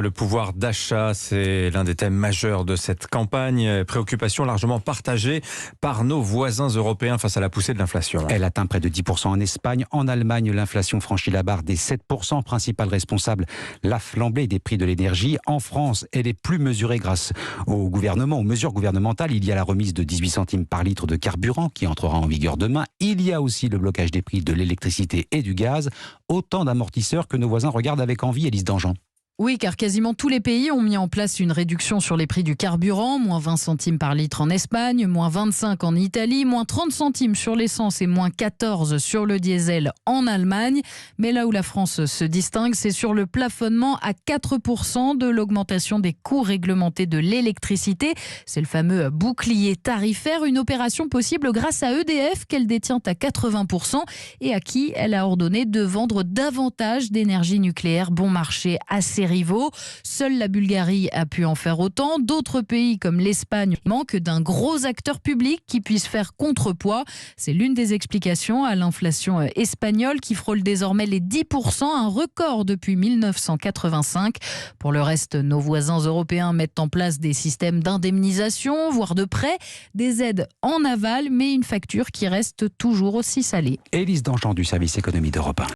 Le pouvoir d'achat, c'est l'un des thèmes majeurs de cette campagne. Préoccupation largement partagée par nos voisins européens face à la poussée de l'inflation. Elle atteint près de 10% en Espagne. En Allemagne, l'inflation franchit la barre des 7%. Principal responsable, la flambée des prix de l'énergie. En France, elle est plus mesurée grâce au gouvernement, aux mesures gouvernementales. Il y a la remise de 18 centimes par litre de carburant qui entrera en vigueur demain. Il y a aussi le blocage des prix de l'électricité et du gaz. Autant d'amortisseurs que nos voisins regardent avec envie, Élise Dangean. Oui, car quasiment tous les pays ont mis en place une réduction sur les prix du carburant, moins 20 centimes par litre en Espagne, moins 25 en Italie, moins 30 centimes sur l'essence et moins 14 sur le diesel en Allemagne. Mais là où la France se distingue, c'est sur le plafonnement à 4% de l'augmentation des coûts réglementés de l'électricité. C'est le fameux bouclier tarifaire, une opération possible grâce à EDF qu'elle détient à 80% et à qui elle a ordonné de vendre davantage d'énergie nucléaire bon marché à ses rivaux. Seule la Bulgarie a pu en faire autant. D'autres pays comme l'Espagne manquent d'un gros acteur public qui puisse faire contrepoids. C'est l'une des explications à l'inflation espagnole qui frôle désormais les 10%, un record depuis 1985. Pour le reste, nos voisins européens mettent en place des systèmes d'indemnisation, voire de prêts, des aides en aval, mais une facture qui reste toujours aussi salée. Élise Dangean du service économie d'Europe 1.